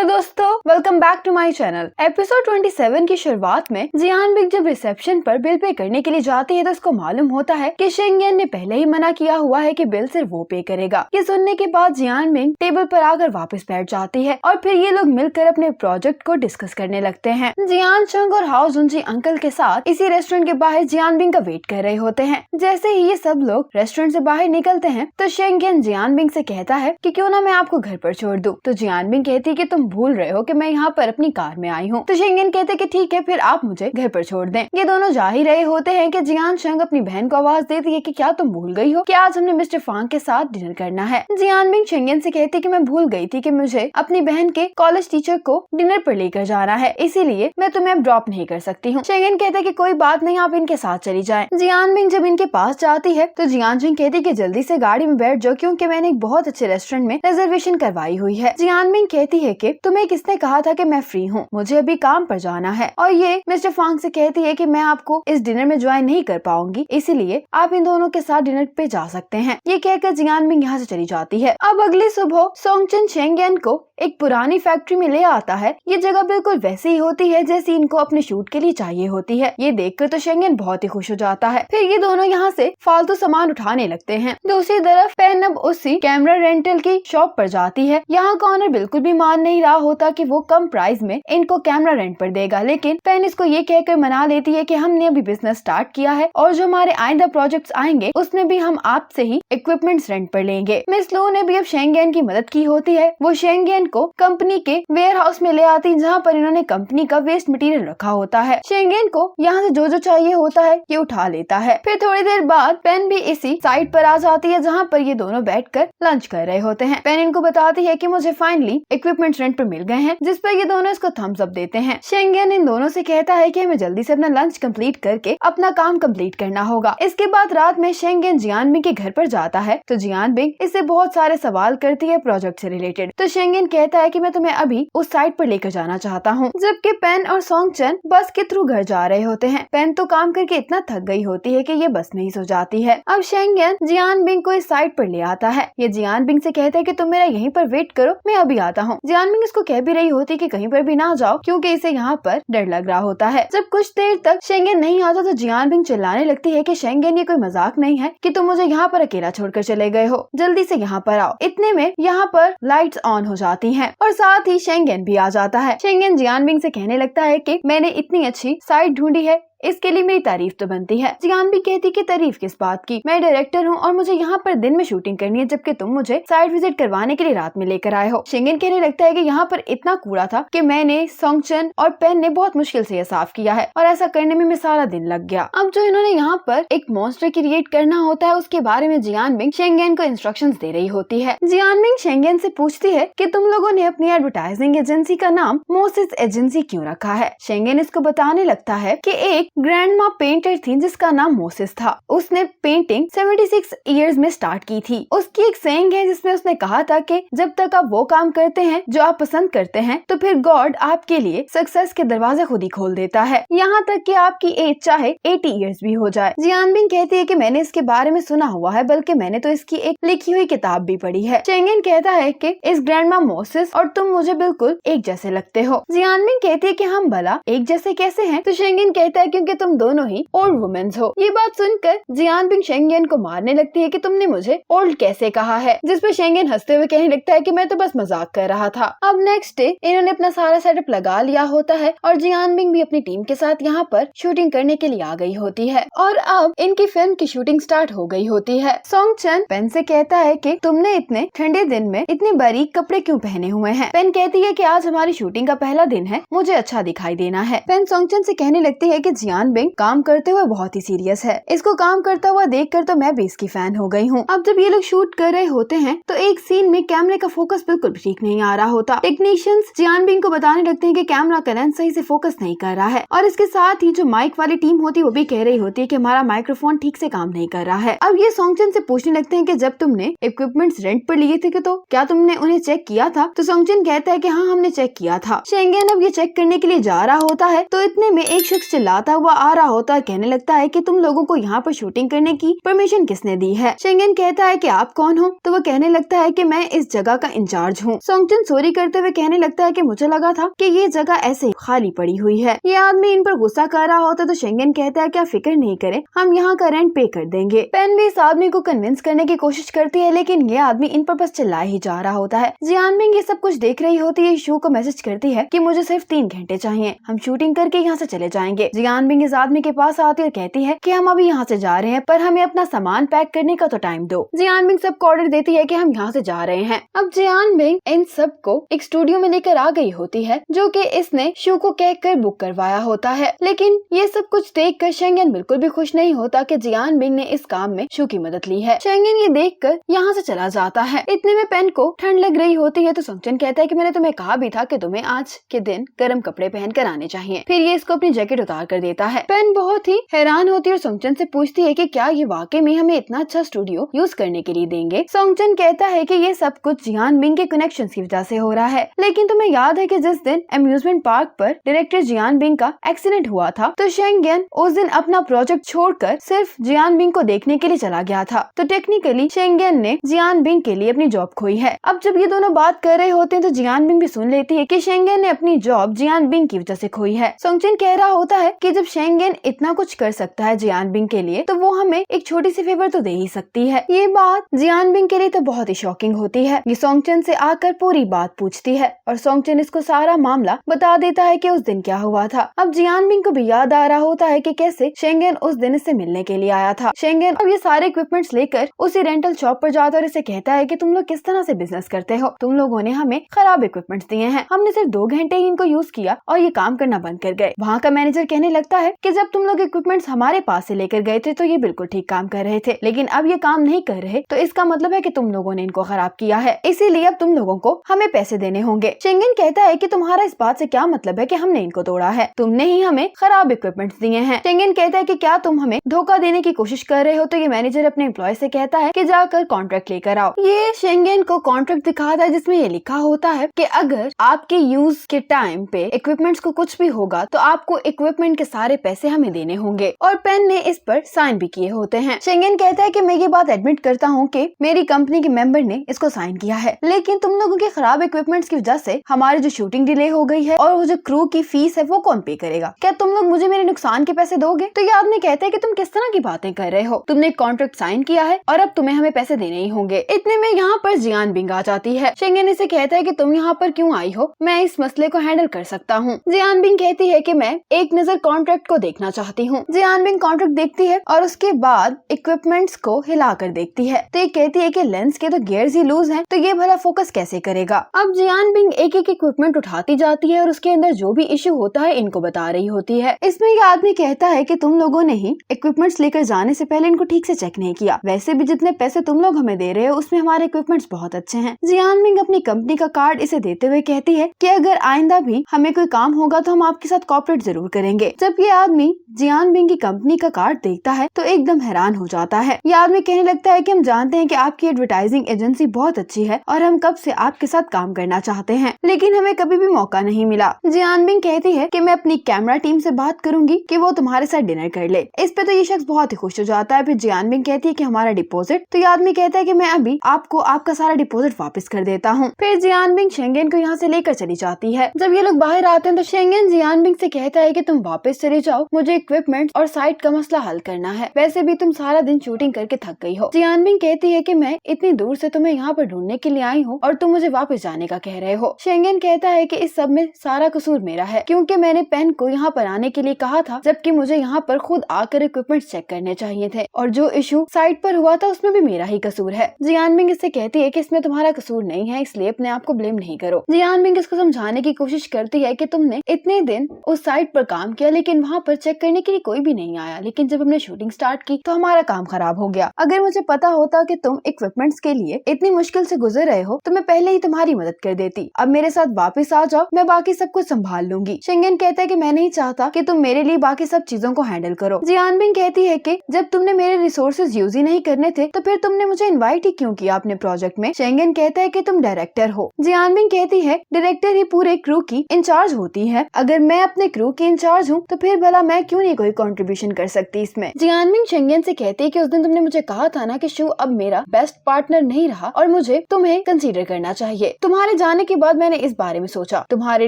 दोस्तों, welcome back to my channel. Episode 27 की शुरुआत में जियान बिग जब रिसेप्शन पर बिल पे करने के लिए जाती है तो उसको मालूम होता है कि शेंगेन ने पहले ही मना किया हुआ है कि बिल सिर्फ वो पे करेगा। ये सुनने के बाद जियान बिग टेबल पर आकर वापस बैठ जाती है और फिर ये लोग मिलकर अपने प्रोजेक्ट को डिस्कस करने लगते हैं। जियान चंग और हाओ जुनजी अंकल के साथ इसी रेस्टोरेंट के बाहर जियान बिग का वेट कर रहे होते हैं। जैसे ही ये सब लोग रेस्टोरेंट से बाहर निकलते हैं तो शेंगेन जियान बिग से कहता है कि क्यों ना मैं आपको घर पर छोड़ दूं। तो जियान बिग कहती है कि तुम भूल रहे हो कि मैं यहाँ पर अपनी कार में आई हूँ। तो शेंगेन कहते कि ठीक है, फिर आप मुझे घर पर छोड़ दें। ये दोनों जा ही रहे होते हैं कि जियान चंग अपनी बहन को आवाज देती है कि क्या तुम भूल गई हो कि आज हमने मिस्टर फांग के साथ डिनर करना है। जियान बिग शेंगेन से कहती कि मैं भूल गई थी कि मुझे अपनी बहन के कॉलेज टीचर को डिनर पर लेकर जाना है, इसीलिए मैं तुम्हें अब ड्रॉप नहीं कर सकती हूँ। शेंगेन कहते कि कोई बात नहीं, आप इनके साथ चली जाएं। जियान बिग जब इनके पास जाती है तो जियान बिग कहती कि जल्दी से गाड़ी में बैठ जाओ क्योंकि मैंने एक बहुत अच्छे रेस्टोरेंट में रिजर्वेशन करवाई हुई है। जियान बिग कहती है कि तुम्हें किसने कहा था कि मैं फ्री हूँ, मुझे अभी काम पर जाना है। और ये मिस्टर फांग से कहती है कि मैं आपको इस डिनर में ज्वाइन नहीं कर पाऊंगी, इसीलिए आप इन दोनों के साथ डिनर पे जा सकते हैं। ये कहकर जियान बिग यहाँ से चली जाती है। अब अगली सुबह सोंगचन शेंगेन को एक पुरानी फैक्ट्री में ले आता है। ये जगह बिल्कुल वैसी ही होती है जैसी इनको अपने शूट के लिए चाहिए होती है। ये देखकर तो शेंगेन बहुत ही खुश हो जाता है। फिर ये दोनों यहाँ से फालतू सामान उठाने लगते हैं। दूसरी तरफ पेन अब उसी कैमरा रेंटल की शॉप पर जाती है। यहाँ का ऑनर बिल्कुल भी मान नहीं रहा होता कि वो कम प्राइस में इनको कैमरा रेंट पर देगा, लेकिन पेन इसको ये कहकर मना देती है कि हमने अभी बिजनेस स्टार्ट किया है और जो हमारे आइंदा प्रोजेक्ट्स आएंगे उसमें भी हम आपसे ही इक्विपमेंट्स रेंट पर लेंगे। मिस लू ने भी अब शेंगेन की मदद की होती है। वो शेंगेन को कंपनी के वेयर हाउस में ले आती जहाँ पर इन्होंने कंपनी का वेस्ट मटेरियल रखा होता है। शेंगेन को यहाँ से जो चाहिए होता है ये उठा लेता है। फिर थोड़ी देर बाद पेन भी इसी साइट पर आ जाती है जहाँ पर ये दोनों बैठकर लंच कर रहे होते हैं। पेन इनको बताती है कि मुझे फाइनली इक्विपमेंट्स रेंट पर मिल गए हैं, जिस पर ये दोनों इसको थम्स अप देते हैं। शेंगेन इन दोनों से कहता है कि हमें जल्दी से अपना लंच कंप्लीट करके अपना काम कंप्लीट करना होगा। इसके बाद रात में शेंगेन जियान बिग के घर पर जाता है तो जियान बिग इससे बहुत सारे सवाल करती है प्रोजेक्ट से रिलेटेड। तो शेंगेन कहता है कि मैं तुम्हें अभी उस साइट पर लेकर जाना चाहता हूँ। जबकि पेन और सोंगचन बस के थ्रू घर जा रहे होते हैं। पेन तो काम करके इतना थक गई होती है कि ये बस में ही सो जाती है। अब शेंगेन जियान बिग को इस साइट पर ले आता है। ये जियान बिग से कहता है कि तुम मेरा यहीं पर वेट करो, मैं अभी आता हूँ। जियान बिग इसको कह भी रही होती है कि कहीं पर भी ना जाओ क्योंकि इसे यहाँ पर डर लग रहा होता है। जब कुछ देर तक शेंगेन नहीं आता तो जियान बिग चिल्लाने लगती है कि शेंगेन ये कोई मजाक नहीं है कि तुम मुझे यहाँ पर अकेला छोड़कर चले गए हो, जल्दी से यहाँ पर आओ। इतने में यहाँ पर लाइट्स ऑन हो जाती हैं और साथ ही शेंगेन भी आ जाता है। शेंगेन जियान बिग से कहने लगता है कि मैंने इतनी अच्छी साइट ढूंढी है, इसके लिए मेरी तारीफ तो बनती है। जियान भी कहती कि तारीफ किस बात की, मैं डायरेक्टर हूँ और मुझे यहाँ पर दिन में शूटिंग करनी है, जबकि तुम मुझे साइट विजिट करवाने के लिए रात में लेकर आए हो। शेंगेन कहने लगता है कि यहाँ पर इतना कूड़ा था कि मैंने, सोंगचन और पेन ने बहुत मुश्किल से यह साफ किया है और ऐसा करने में सारा दिन लग गया। अब जो इन्होंने यहाँ पर एक मॉन्स्टर क्रिएट करना होता है उसके बारे में जियान बिग शेंगेन को इंस्ट्रक्शंस दे रही होती है। जियान बिग शेंगेन से पूछती है कि तुम लोगों ने अपनी एडवर्टाइजिंग एजेंसी का नाम मोसेस एजेंसी क्यों रखा है। शेंगेन इसको बताने लगता है कि एक ग्रैंडमा पेंटर थी जिसका नाम मोसेस था। उसने पेंटिंग 76 इयर्स में स्टार्ट की थी। उसकी एक सेइंग है जिसमें उसने कहा था कि जब तक आप वो काम करते हैं जो आप पसंद करते हैं तो फिर गॉड आपके लिए सक्सेस के दरवाजे खुद ही खोल देता है, यहाँ तक कि आपकी एज चाहे 80 इयर्स भी हो जाए। जियान बिग कहती है कि मैंने इसके बारे में सुना हुआ है, बल्कि मैंने तो इसकी एक लिखी हुई किताब भी पढ़ी है। शेंगेन कहता है कि इस ग्रैंडमा मोसेस और तुम मुझे बिल्कुल एक जैसे लगते हो। जियान बिग कहती है कि हम भला एक जैसे कैसे हैं। तो शेंगेन कहता है क्योंकि तुम दोनों ही ओल्ड वुमेन्स हो। ये बात सुनकर जियान बिग शेंगेन को मारने लगती है कि तुमने मुझे ओल्ड कैसे कहा है, जिस पर शेंगेन हंसते हुए कहने लगता है कि मैं तो बस मजाक कर रहा था। अब नेक्स्ट डे इन्होंने अपना सारा सेटअप लगा लिया होता है और जियान बिग भी अपनी टीम के साथ यहाँ पर शूटिंग करने के लिए आ गई होती है और अब इनकी फिल्म की शूटिंग स्टार्ट हो गई होती है। सोंगचन पेन से कहता है कि तुमने इतने ठंडे दिन में इतने बारीक कपड़े क्यों पहने हुए हैं। पेन कहती है कि आज हमारी शूटिंग का पहला दिन है, मुझे अच्छा दिखाई देना है। पेन सोंगचन से कहने लगती है कि जियान बिग काम करते हुए बहुत ही सीरियस है, इसको काम करता हुआ देखकर तो मैं भी इसकी फैन हो गई हूँ। अब जब ये लोग शूट कर रहे होते हैं तो एक सीन में कैमरे का फोकस बिल्कुल भी ठीक नहीं आ रहा होता। टेक्नीशियंस जियान बिग को बताने लगते हैं कि कैमरा का लेंस सही से फोकस नहीं कर रहा है और इसके साथ ही जो माइक वाली टीम होती है वो भी कह रही होती है कि हमारा माइक्रोफोन ठीक से काम नहीं कर रहा है। अब ये सोंगचन से पूछने लगते हैं कि जब तुमने इक्विपमेंट्स रेंट पर लिए थे तो क्या तुमने उन्हें चेक किया था। तो सोंगचन कहता है कि हाँ हमने चेक किया था। शेंगेन अब ये चेक करने के लिए जा रहा होता है तो इतने में एक शख्स चिल्लाता हुआ आ रहा होता है, कहने लगता है कि तुम लोगों को यहाँ पर शूटिंग करने की परमिशन किसने दी है। शेंगेन कहता है कि आप कौन हो? तो वो कहने लगता है कि मैं इस जगह का इंचार्ज हूँ। सोंगचन सॉरी करते हुए कहने लगता है कि मुझे लगा था कि ये जगह ऐसे खाली पड़ी हुई है। ये आदमी इन पर गुस्सा कर रहा होता है तो शेंगेन कहता है कि आप फिक्र नहीं करें, हम यहाँ का रेंट पे कर देंगे। पेन भी इस आदमी को कन्विंस करने की कोशिश करती है, लेकिन ये आदमी इन पर बस चिल्ला ही जा रहा होता है। जियानमिंग ये सब कुछ देख रही होती है, शू को मैसेज करती है कि मुझे सिर्फ 3 घंटे चाहिए, हम शूटिंग करके यहाँ से चले जाएंगे। जियानमिंग इस आदमी के पास आती है और कहती है कि हम अभी यहाँ से जा रहे हैं, पर हमें अपना सामान पैक करने का तो टाइम दो। जियानमिंग सबको ऑर्डर देती है कि हम यहाँ से जा रहे हैं। अब जियानमिंग इन सबको एक स्टूडियो में लेकर आ गई होती है, जो कि इसने शू को कहकर बुक करवाया होता है। लेकिन ये सब कुछ देखकर शेंगेन बिल्कुल भी खुश नहीं होता कि जियानमिंग ने इस काम में शू की मदद ली है। शेंगेन ये देखकर यहाँ से चला जाता है। इतने में पेन को ठंड लग रही होती है तो सोंगचन कहता है कि मैंने तुम्हें कहा भी था कि तुम्हें आज के दिन गर्म कपड़े पहन कर आने चाहिए। फिर ये इसको अपनी जैकेट उतार कर देता है। पेन बहुत ही हैरान होती है और सोंगचन से पूछती है कि क्या ये वाकई में हमें इतना अच्छा स्टूडियो यूज करने के लिए देंगे। सोंगचन कहता है कि ये सब कुछ जियानमिंग के कनेक्शंस की वजह से हो रहा है, लेकिन तुम्हें याद है कि जिस दिन अम्यूजमेंट पार्क पर डायरेक्टर जियानमिंग का एक्सीडेंट हुआ था तो शेंगेन उस दिन अपना प्रोजेक्ट छोड़कर सिर्फ जियानमिंग को देखने के लिए चला गया था। तो टेक्निकली शेंगेन ने जियानमिंग के लिए अपनी जॉब खोई है। अब जब ये दोनों बात कर रहे होते हैं तो जियानमिंग भी सुन लेती है कि शेंगेन ने अपनी जॉब जियानमिंग की वजह से खोई है। सोंगचन कह रहा होता है कि जब शेंगेन इतना कुछ कर सकता है जियानमिंग के लिए तो वो हमें एक छोटी सी फेवर तो दे ही सकती है। ये बात जियानमिंग के लिए तो बहुत ही शॉकिंग होती है। ये सोंगचन से आकर पूरी बात पूछती है और सोंगचन इसको सारा मामला बता देता है कि उस दिन क्या हुआ था। अब जियानमिंग को भी याद आ रहा होता है कि कैसे शेंगेन उस दिन इससे मिलने के लिए आया था। शेंगेन अब ये सारे इक्विपमेंट्स लेकर उसी रेंटल शॉप पर जाता है और इसे कहता है कि तुम लोग किस तरह से बिजनेस करते हो, तुम लोगों ने हमें खराब इक्विपमेंट्स दिए हैं, हमने सिर्फ 2 घंटे ही इनको यूज किया और ये काम करना बंद कर गए। वहाँ का मैनेजर कहने लगता है कि जब तुम लोग इक्विपमेंट्स हमारे पास से लेकर गए थे तो ये बिल्कुल ठीक काम कर रहे थे, लेकिन अब ये काम नहीं कर रहे तो इसका मतलब है कि तुम लोगों ने इनको खराब किया है, इसीलिए अब तुम लोगों को हमें पैसे देने होंगे। शेंगेन कहता है कि तुम्हारा इस बात से क्या मतलब है कि हमने इनको तोड़ा है, तुमने ही हमें खराब इक्विपमेंट्स दिए हैं। शेंगेन कहता है कि क्या तुम हमें धोखा देने की कोशिश कर रहे हो? तो ये मैनेजर अपने एम्प्लॉय से कहता है कि जाकर कॉन्ट्रैक्ट लेकर आओ। ये शेंगेन को कॉन्ट्रैक्ट दिखाता है जिसमें ये लिखा होता है कि अगर आपके यूज के टाइम पे इक्विपमेंट्स को कुछ भी होगा तो आपको इक्विपमेंट के सारे पैसे हमें देने होंगे, और पेन ने इस पर साइन भी किए होते हैं। शेंगेन कहता है कि मैं ये बात एडमिट करता हूँ कि मेरी कंपनी के मेंबर ने इसको साइन किया है, लेकिन तुम लोगों के खराब इक्विपमेंट्स की वजह से हमारी जो शूटिंग डिले हो गई है और वो जो क्रू की फीस है वो कौन पे करेगा? क्या तुम लोग मुझे मेरे नुकसान के पैसे दोगे? तो ये आदमी कहता है कि तुम किस तरह की बातें कर रहे हो, तुमने कॉन्ट्रैक्ट साइन किया है और अब तुम्हें हमें पैसे देने ही होंगे। इतने में यहाँ पर जियानमिंग आ जाती है। शेंगेन इसे कहता है कि तुम यहाँ पर क्यों आई हो, मैं इस मसले को हैंडल कर सकता हूँ। जियानमिंग कहती है कि मैं एक नजर कॉन्ट्रैक्ट को देखना चाहती हूँ। जियानमिंग कॉन्ट्रैक्ट देखती है और उसके बाद इक्विपमेंट्स को हिला कर देखती है तो ये कहती है कि लेंस के तो गियर्स ही लूज हैं, तो ये भला फोकस कैसे करेगा? अब जियानमिंग एक एक इक्विपमेंट उठाती जाती है और उसके अंदर जो भी इश्यू होता है इनको बता रही होती है। इसमें ये आदमी कहता है कि तुम लोगों ने ही इक्विपमेंट्स लेकर जाने से पहले इनको ठीक से चेक नहीं किया, वैसे भी जितने पैसे तुम लोग हमें दे रहे हो उसमें हमारे इक्विपमेंट्स बहुत अच्छे हैं। जियानमिंग अपनी कंपनी का कार्ड इसे देते हुए कहती है कि अगर आइंदा भी हमें कोई काम होगा तो हम आपके साथ कोऑपरेट जरूर करेंगे। जब ये आदमी जियानमिंग की कंपनी का कार्ड देखता है तो एकदम हैरान हो जाता है। ये आदमी कहने लगता है कि हम जानते हैं कि आपकी एडवर्टाइजिंग एजेंसी बहुत अच्छी है और हम कब से आपके साथ काम करना चाहते हैं, लेकिन हमें कभी भी मौका नहीं मिला। जियानमिंग कहती है कि मैं अपनी कैमरा टीम से बात करूंगी कि वो तुम्हारे साथ डिनर कर ले। इस पे तो ये शख्स बहुत ही खुश हो जाता है। फिर जियानमिंग कहती है कि हमारा डिपॉजिट, तो ये आदमी कहता है कि मैं अभी आपको आपका सारा डिपॉजिट वापस कर देता हूँ। फिर जियानमिंग शेंगेन को यहाँ से लेकर चली जाती है। जब ये लोग बाहर आते हैं तो शेंगेन जियानमिंग से कहता है कि तुम वापस चले जाओ, मुझे इक्विपमेंट और साइट का मसला हल करना है, वैसे भी तुम सारा दिन शूटिंग करके थक गई हो। जियानमिंग कहती है कि मैं इतनी दूर से तुम्हें यहाँ पर ढूंढने के लिए आई हूँ और तुम मुझे वापस जाने का कह रहे हो। शेंगेन कहता है कि इस सब में सारा कसूर मेरा है, क्योंकि मैंने पेन को यहाँ पर आने के लिए कहा था, जबकि मुझे यहाँ पर खुद आकर इक्विपमेंट चेक करने चाहिए थे, और जो इशू साइट पर हुआ था उसमें भी मेरा ही कसूर है। जियानमिंग इससे कहती है कि इसमें तुम्हारा कसूर नहीं है, इसलिए अपने आप को ब्लेम नहीं करो। जियानमिंग इसको समझाने की कोशिश करती है कि तुमने इतने दिन उस साइट पर काम किया लेकिन वहाँ पर चेक करने के लिए कोई भी नहीं आया, लेकिन जब हमने शूटिंग स्टार्ट की तो हमारा काम खराब हो गया। अगर मुझे पता होता कि तुम इक्विपमेंट्स के लिए इतनी मुश्किल से गुजर रहे हो तो मैं पहले ही तुम्हारी मदद कर देती। अब मेरे साथ वापस आ जाओ, मैं बाकी सब कुछ संभाल लूंगी। शेंगेन कहता है कि मैं नहीं चाहता कि तुम मेरे लिए बाकी सब चीजों को हैंडल करो। जियानमिंग कहती है कि जब तुमने मेरे रिसोर्सेज यूज ही नहीं करने थे तो फिर तुमने मुझे इनवाइट ही क्यों किया अपने प्रोजेक्ट में? शेंगेन कहता है कि तुम डायरेक्टर हो। जियानमिंग कहती है डायरेक्टर ही पूरे क्रू की इंचार्ज होती है, अगर मैं अपने क्रू की इंचार्ज हूँ तो फिर फिर भला मैं क्यों नहीं कोई कंट्रीब्यूशन कर सकती इसमें। जियानमिंग शेंगेन से कहती है कि उस दिन तुमने मुझे कहा था ना कि शू अब मेरा बेस्ट पार्टनर नहीं रहा और मुझे तुम्हें कंसीडर करना चाहिए। तुम्हारे जाने के बाद मैंने इस बारे में सोचा, तुम्हारे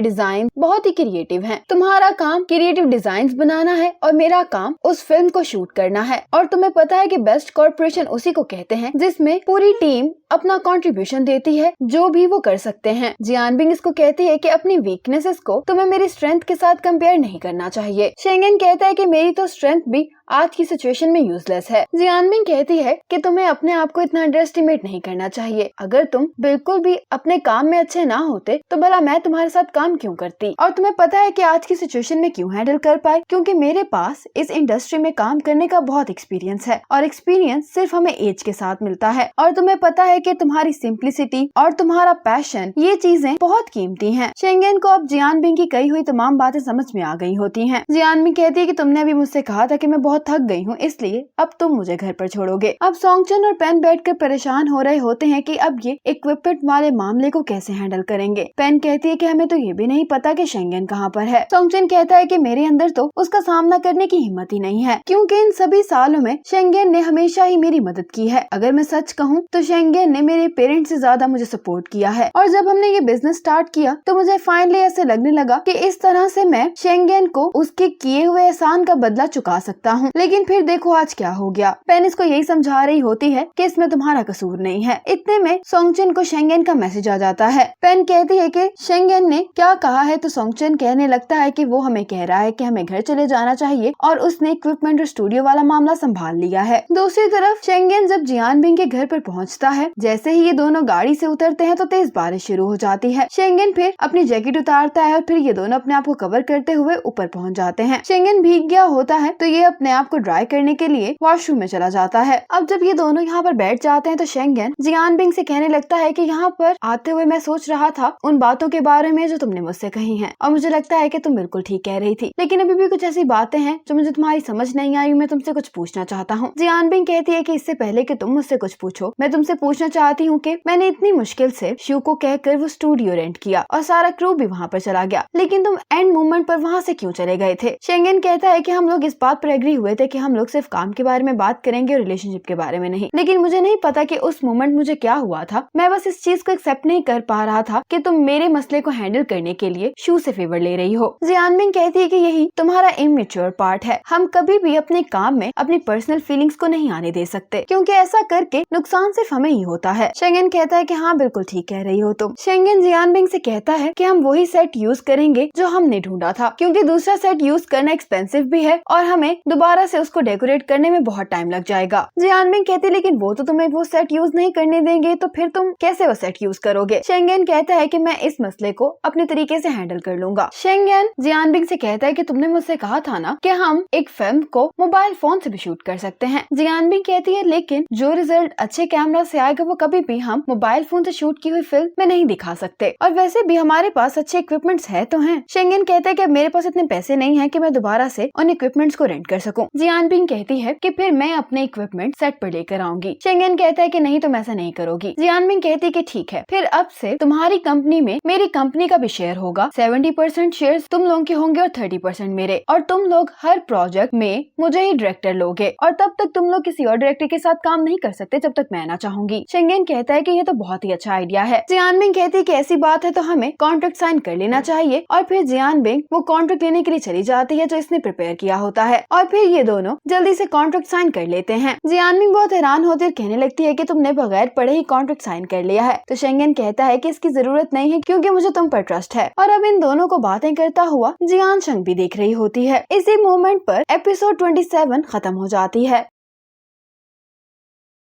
डिजाइन बहुत ही क्रिएटिव हैं। तुम्हारा काम क्रिएटिव डिजाइन्स बनाना है और मेरा काम उस फिल्म को शूट करना है। और तुम्हें पता है कि बेस्ट कॉर्पोरेशन उसी को कहते हैं जिसमें पूरी टीम अपना कंट्रीब्यूशन देती है, जो भी वो कर सकते हैं। जियानबिंग इसको कहती है कि अपनी वीकनेसेस को तुम्हें मेरी स्ट्रेंथ के साथ कंपेयर नहीं करना चाहिए। शेंगेन कहता है कि मेरी तो स्ट्रेंथ भी आज की सिचुएशन में यूजलेस है। जियानबिंग कहती है कि तुम्हें अपने आप को इतना अंडर एस्टिमेट नहीं करना चाहिए। अगर तुम बिल्कुल भी अपने काम में अच्छे ना होते तो भला मैं तुम्हारे साथ काम क्यों करती। और तुम्हें पता है कि आज की सिचुएशन में क्यों हैंडल कर पाए, क्योंकि मेरे पास इस इंडस्ट्री में काम करने का बहुत एक्सपीरियंस है और एक्सपीरियंस सिर्फ हमें एज के साथ मिलता है। और तुम्हें पता है कि तुम्हारी सिंप्लिसिटी और तुम्हारा पैशन, ये चीजें बहुत कीमती हैं। शेंगेन को अब जियानबिंग की कही हुई तमाम बातें समझ में आ गई होती हैं। जियानबिंग कहती है कि तुमने अभी मुझसे कहा था कि मैं बहुत थक गई हूँ, इसलिए अब तुम मुझे घर पर छोड़ोगे। अब सोंगचन और पेन बैठकर परेशान हो रहे होते हैं कि अब ये इक्विपमेंट वाले मामले को कैसे हैंडल करेंगे। पेन कहती है कि हमें तो ये भी नहीं पता कि शेंगेन कहाँ पर है। सोंगचन कहता है कि मेरे अंदर तो उसका सामना करने की हिम्मत ही नहीं है, क्योंकि इन सभी सालों में शेंगेन ने हमेशा ही मेरी मदद की है। अगर मैं सच कहूँ तो शेंगेन ने मेरे पेरेंट्स से ज्यादा मुझे सपोर्ट किया है। और जब हमने ये बिजनेस स्टार्ट किया तो मुझे फाइनली ऐसे लगने लगा कि इस तरह से मैं शेंगेन को उसके किए हुए एहसान का बदला चुका सकता हूँ। लेकिन फिर देखो आज क्या हो गया। पेन इसको यही समझा रही होती है कि इसमें तुम्हारा कसूर नहीं है। इतने में सोंगचन को शेंगेन का मैसेज आ जाता है। पेन कहती है कि शेंगेन ने क्या कहा है, तो सोंगचन कहने लगता है कि वो हमें कह रहा है कि हमें घर चले जाना चाहिए और उसने इक्विपमेंट और स्टूडियो वाला मामला संभाल लिया है। दूसरी तरफ शेंगेन जब जियानबिंग के घर पर पहुँचता है, जैसे ही ये दोनों गाड़ी से उतरते हैं तो तेज बारिश शुरू हो जाती है। शेंगेन फिर अपनी जैकेट उतारता है और फिर ये दोनों अपने आप को कवर करते हुए ऊपर पहुंच जाते हैं। शेंगेन भीग गया होता है तो ये अपने आप को ड्राई करने के लिए वॉशरूम में चला जाता है। अब जब ये दोनों यहाँ पर बैठ जाते हैं तो शेंगेन जियानबिंग से कहने लगता है कि यहाँ पर आते हुए मैं सोच रहा था उन बातों के बारे में जो तुमने मुझसे कही हैं, और मुझे लगता है कि तुम बिल्कुल ठीक कह रही थी, लेकिन अभी भी कुछ ऐसी बातें हैं जो मुझे तुम्हारी समझ नहीं आई। मैं तुमसे कुछ पूछना चाहता हूँ। जियानबिंग कहती है कि इससे पहले कि तुम मुझसे कुछ पूछो, मैं तुमसे पूछना चाहती हूँ कि मैंने इतनी मुश्किल से शू को कहकर वो स्टूडियो रेंट किया और सारा क्रू भी वहाँ पर चला गया, लेकिन तुम एंड मोमेंट पर वहाँ से क्यों चले गए थे। शेंगेन कहता है कि हम लोग इस बात पर एग्री हुए थे कि हम लोग सिर्फ काम के बारे में बात करेंगे और रिलेशनशिप के बारे में नहीं, लेकिन मुझे नहीं पता कि उस मोमेंट मुझे क्या हुआ था। मैं बस इस चीज को एक्सेप्ट नहीं कर पा रहा था कि तुम मेरे मसले को हैंडल करने के लिए शू से फेवर ले रही हो। जियानबिंग कहती है कि यही तुम्हारा इमेच्योर पार्ट है। हम कभी भी अपने काम में अपनी पर्सनल फीलिंग्स को नहीं आने दे सकते, क्योंकि ऐसा करके नुकसान सिर्फ हमें ही होता है। शेंगेन कहता है कि हाँ बिल्कुल ठीक कह रही हो तुम। शेंगेन जियानबिंग से कहता है कि हम वही सेट यूज करेंगे जो हमने ढूंढा था, क्योंकि दूसरा सेट यूज करना एक्सपेंसिव भी है और हमें दोबारा से उसको डेकोरेट करने में बहुत टाइम लग जाएगा। जियानबिंग कहती है लेकिन वो तो तुम्हें वो सेट यूज नहीं करने देंगे, तो फिर तुम कैसे वो सेट यूज करोगे। शेंगेन कहता है कि मैं इस मसले को अपने तरीके से हैंडल कर लूंगा। शेंगेन जियानबिंग से कहता है कि तुमने मुझसे कहा था ना कि हम एक फिल्म को मोबाइल फोन से भी शूट कर सकते हैं। जियानबिंग कहती है लेकिन जो रिजल्ट अच्छे कैमरा से आएगा वो कभी भी हम मोबाइल फोन से शूट की हुई फिल्म में नहीं दिखा सकते, और वैसे भी हमारे पास अच्छे इक्विपमेंट्स है तो हैं। शेंगेन कहता है कि मेरे पास इतने पैसे नहीं है कि मैं दोबारा से उन इक्विपमेंट्स को रेंट कर सकूं। जियानबिंग कहती है कि फिर मैं अपने इक्विपमेंट सेट पर लेकर आऊंगी। शेंगेन कहता है कि नहीं तुम ऐसा नहीं करोगी। जियानबिंग कहती है कि ठीक है, फिर अब से तुम्हारी कंपनी में मेरी कंपनी का भी शेयर होगा। 70% शेयर तुम लोगों के होंगे और 30% मेरे, और तुम लोग हर प्रोजेक्ट में मुझे ही डायरेक्टर लोगे, और तब तक तुम लोग किसी और डायरेक्टर के साथ काम नहीं कर सकते जब तक मैं ना चाहूंगी। शेंगेन कहता है कि ये तो बहुत ही अच्छा आइडिया है। जियानबिंग कहती है कि ऐसी बात है तो हमें कॉन्ट्रैक्ट साइन कर लेना चाहिए, और फिर जियानबिंग वो कॉन्ट्रैक्ट लेने के लिए चली जाती है जो इसने प्रिपेयर किया होता है, और फिर ये दोनों जल्दी से कॉन्ट्रैक्ट साइन कर लेते हैं। जियानबिंग बहुत हैरान होती है, कहने लगती है कि तुमने बगैर पढ़े ही कॉन्ट्रैक्ट साइन कर लिया है। तो शेंगेन कहता है कि इसकी जरूरत नहीं है क्योंकि मुझे तुम पर ट्रस्ट है। और अब इन दोनों को बातें करता हुआ जियान शंग भी देख रही होती है। इसी मोमेंट पर एपिसोड 27 खत्म हो जाती है।